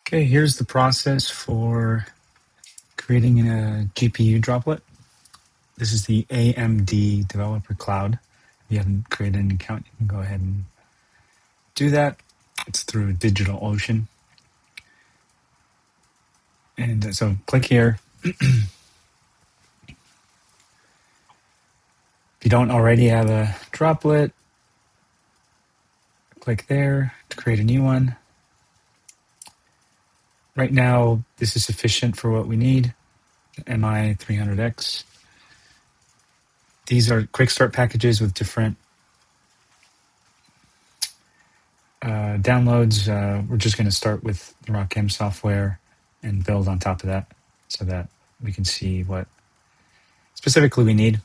Okay, here's the process for creating a GPU droplet. This is the AMD Developer Cloud. If you haven't created an account, you can go ahead and do that. It's through DigitalOcean. And so click here. If you don't already have a droplet, click there to create a new one. Right now, this is sufficient for what we need, MI300X. These are quick start packages with different downloads. We're just going to start with the ROCm software and build on top of that so that we can see what specifically we need.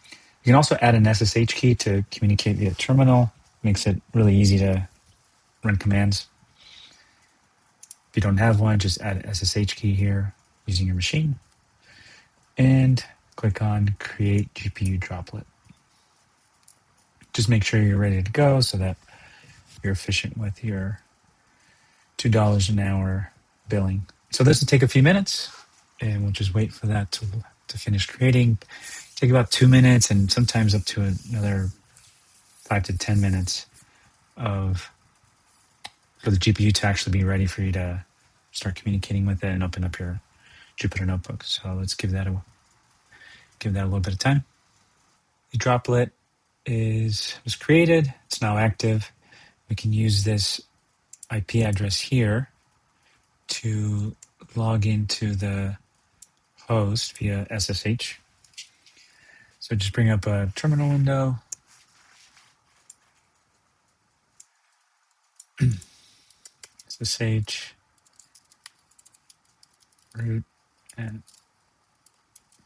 You can also add an SSH key to communicate via terminal. Makes it really easy to run commands. If you don't have one, just add an SSH key here using your machine and click on Create GPU Droplet. Just make sure you're ready to go so that you're efficient with your $2 an hour billing. So this will take a few minutes, and we'll just wait for that to finish creating. Take about 2 minutes and sometimes up to another 5 to 10 minutes for the GPU to actually be ready for you to start communicating with it and open up your Jupyter notebook. So let's give that a little bit of time. The droplet was created. It's now active. We can use this IP address here to log into the host via SSH. So just bring up a terminal window. SSH root and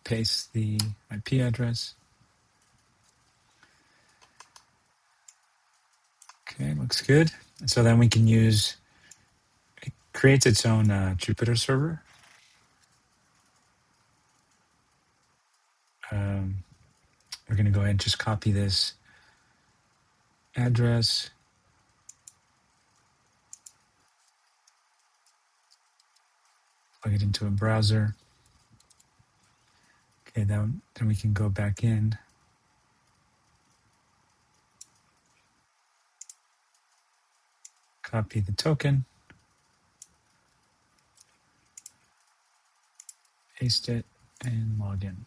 paste the IP address. Okay, looks good. And so then we can it creates its own Jupyter server. We're going to go ahead and just copy this address. Plug it into a browser. Okay, then we can go back in. Copy the token. Paste it and log in.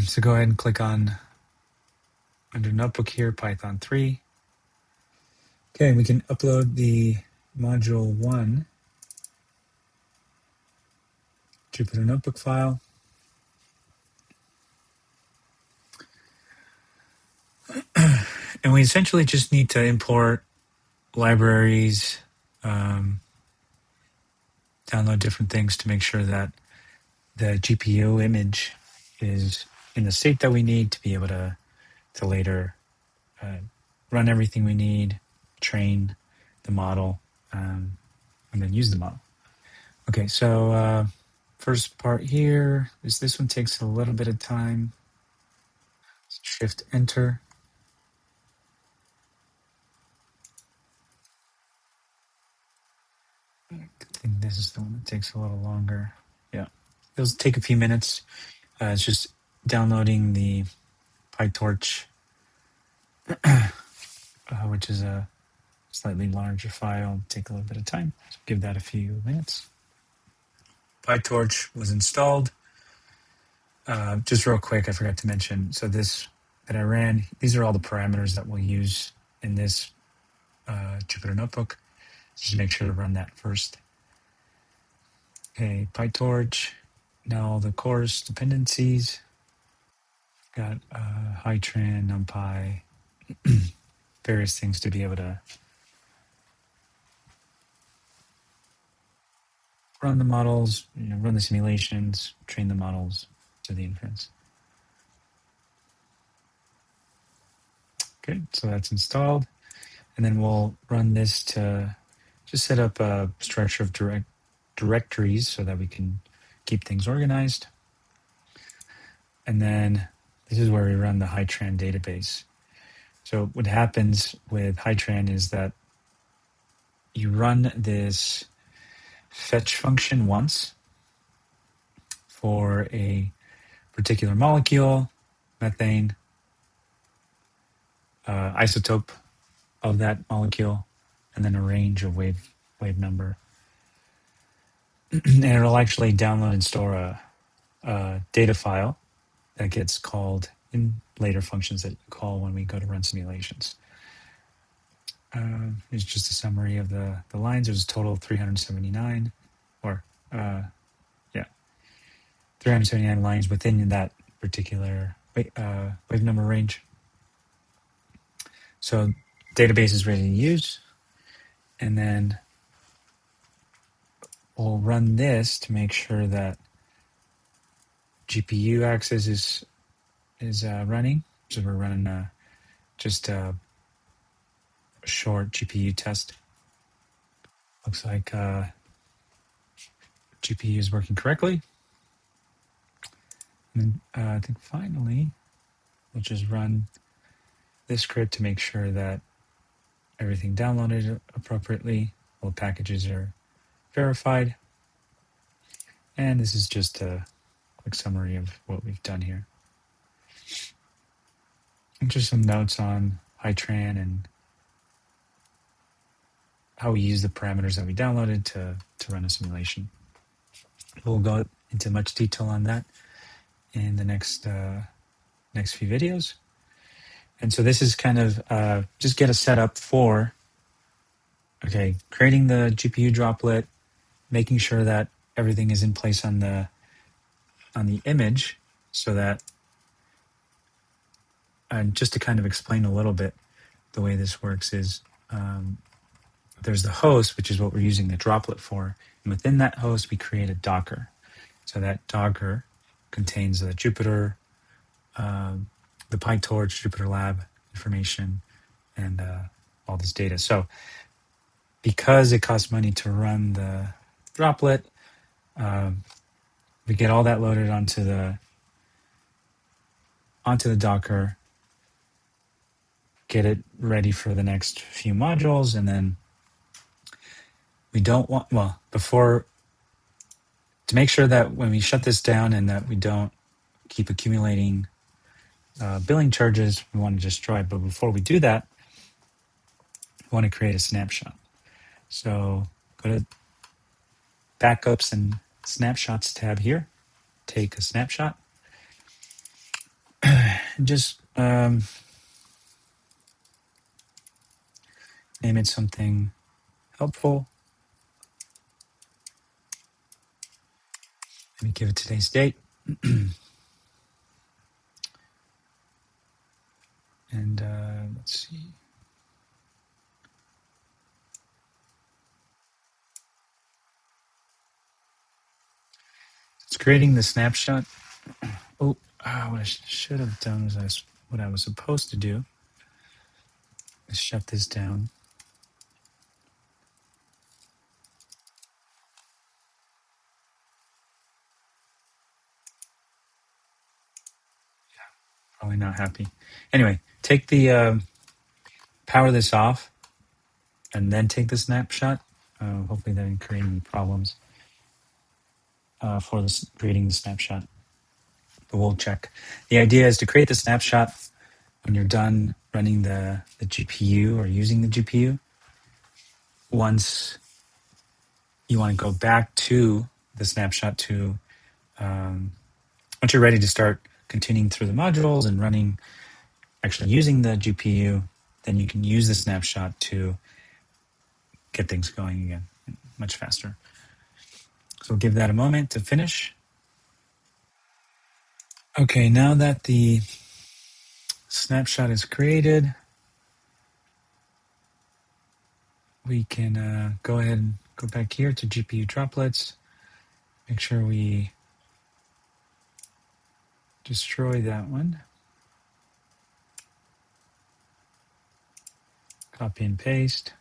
So go ahead and click on under notebook here, Python 3. Okay, we can upload the module 1 Jupyter notebook file. And we essentially just need to import libraries, download different things to make sure that the GPU image is in the state that we need to be able to later run everything we need, train the model, and then use the model. Okay, so first part here is this one takes a little bit of time. Shift Enter. I think this is the one that takes a little longer. Yeah, it'll take a few minutes. It's just downloading the PyTorch, which is a slightly larger file. It'll take a little bit of time. So give that a few minutes. PyTorch was installed. Just real quick, I forgot to mention. So this that I ran, these are all the parameters that we'll use in this Jupyter notebook. Just make sure to run that first. Okay, PyTorch. Now all the course dependencies. Got Hitran, NumPy, various things to be able to run the models, run the simulations, train the models to the inference. Okay, so that's installed. And then we'll run this to just set up a structure of directories so that we can keep things organized. And then this is where we run the Hitran database. So what happens with Hitran is that you run this fetch function once for a particular molecule, methane, isotope of that molecule, and then a range of wave number. And it'll actually download and store a data file that gets called in later functions that you call when we go to run simulations. Here's just a summary of the lines. There's a total of 379, or 379 lines within that particular wave number range. So database is ready to use, and then we'll run this to make sure that GPU access is running. So we're running just a short GPU test. Looks like GPU is working correctly. And then I think finally, we'll just run this script to make sure that everything downloaded appropriately, all the packages are verified. And this is just a quick summary of what we've done here. And just some notes on Hitran and how we use the parameters that we downloaded to run a simulation. We'll go into much detail on that in the next few videos. And so this is kind of just get a setup for, okay, creating the GPU droplet, making sure that everything is in place on the image, so that, and just to kind of explain a little bit the way this works is there's the host, which is what we're using the droplet for. And within that host, we create a Docker. So that Docker contains the Jupyter, the PyTorch, Jupyter Lab information, and all this data. So because it costs money to run the droplet, we get all that loaded onto the Docker, get it ready for the next few modules, and then we don't want, well, before, to make sure that when we shut this down and that we don't keep accumulating billing charges, we want to destroy it. But before we do that, we want to create a snapshot. So go to Backups and Snapshots tab here, take a snapshot, and just name it something helpful. Let me give it today's date. And let's see. It's creating the snapshot. Oh, what I should have done was what I was supposed to do is shut this down. Probably not happy. Anyway, take the power this off, and then take the snapshot. Hopefully that didn't create any problems for this creating the snapshot. But we'll check. The idea is to create the snapshot when you're done running the GPU or using the GPU. Once you want to go back to the snapshot to, once you're ready to start continuing through the modules and running, actually using the GPU, then you can use the snapshot to get things going again much faster. So we'll give that a moment to finish. Okay, now that the snapshot is created, we can go ahead and go back here to GPU droplets. Make sure we destroy that one. Copy and paste.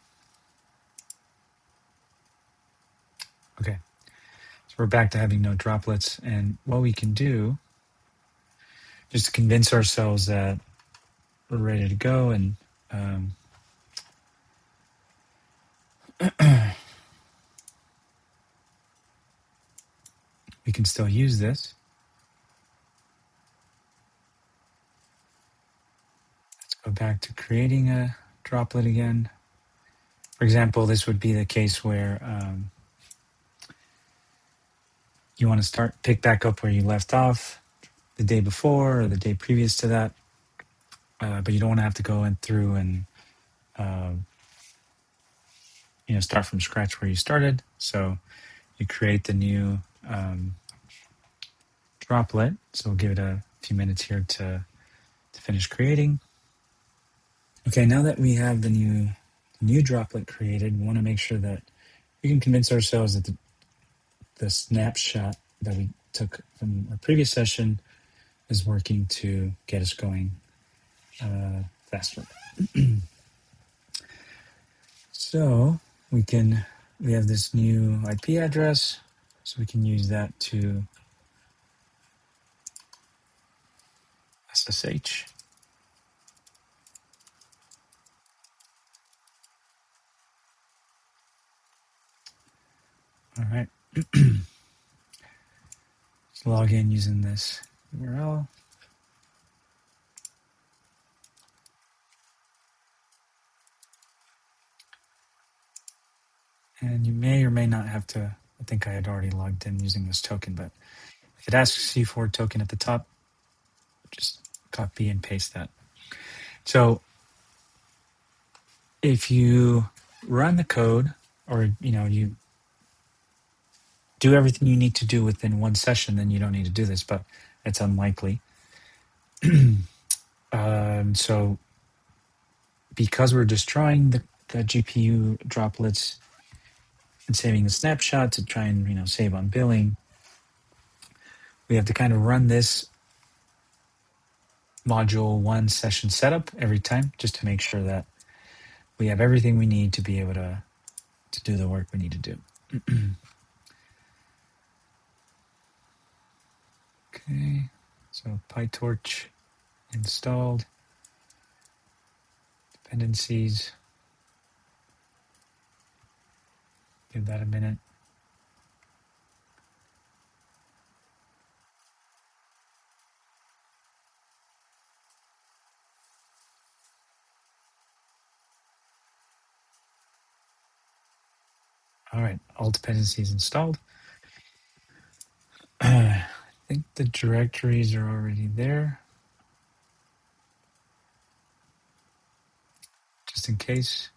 Okay, so we're back to having no droplets. And what we can do, just to convince ourselves that we're ready to go, and we can still use this. Let's go back to creating a droplet again. For example, this would be the case where you want to pick back up where you left off the day before or the day previous to that, but you don't want to have to go in through and start from scratch where you started. So you create the new droplet. So we'll give it a few minutes here to finish creating. Okay, now that we have the new droplet created, we want to make sure that we can convince ourselves that the snapshot that we took from our previous session is working to get us going faster. So we have this new IP address, so we can use that to SSH. All right. Let's log in using this URL. And you may or may not have to, I think I had already logged in using this token, but if it asks you for a token at the top, just copy and paste that. So if you run the code or you do everything you need to do within one session, then you don't need to do this, but it's unlikely. So because we're destroying the GPU droplets and saving the snapshot to try and save on billing, we have to kind of run this module 1 session setup every time, just to make sure that we have everything we need to be able to do the work we need to do. Okay, so PyTorch installed, dependencies, give that a minute. All right, all dependencies installed. I think the directories are already there, just in case.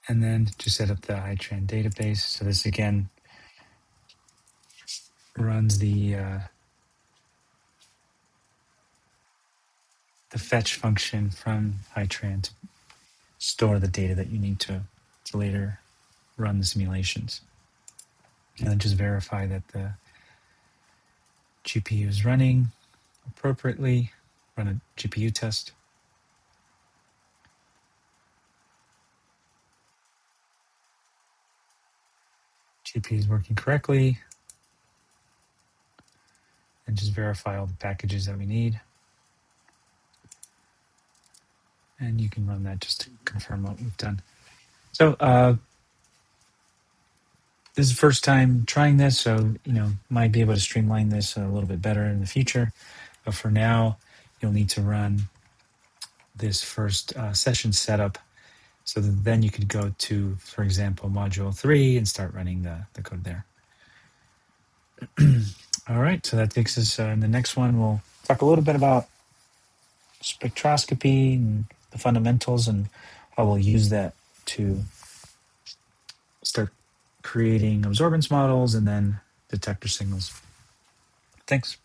And then to set up the iTran database. So this again runs the fetch function from iTran to store the data that you need to later run the simulations. And then just verify that the GPU is running appropriately, run a GPU test. GPU is working correctly, and just verify all the packages that we need. And you can run that just to confirm what we've done. So this is the first time trying this, so might be able to streamline this a little bit better in the future. But for now, you'll need to run this first session setup, so that then you could go to, for example, module 3 and start running the code there. All right, so that takes us in the next one. We'll talk a little bit about spectroscopy and the fundamentals and how we'll use that to start creating absorbance models and then detector signals. Thanks.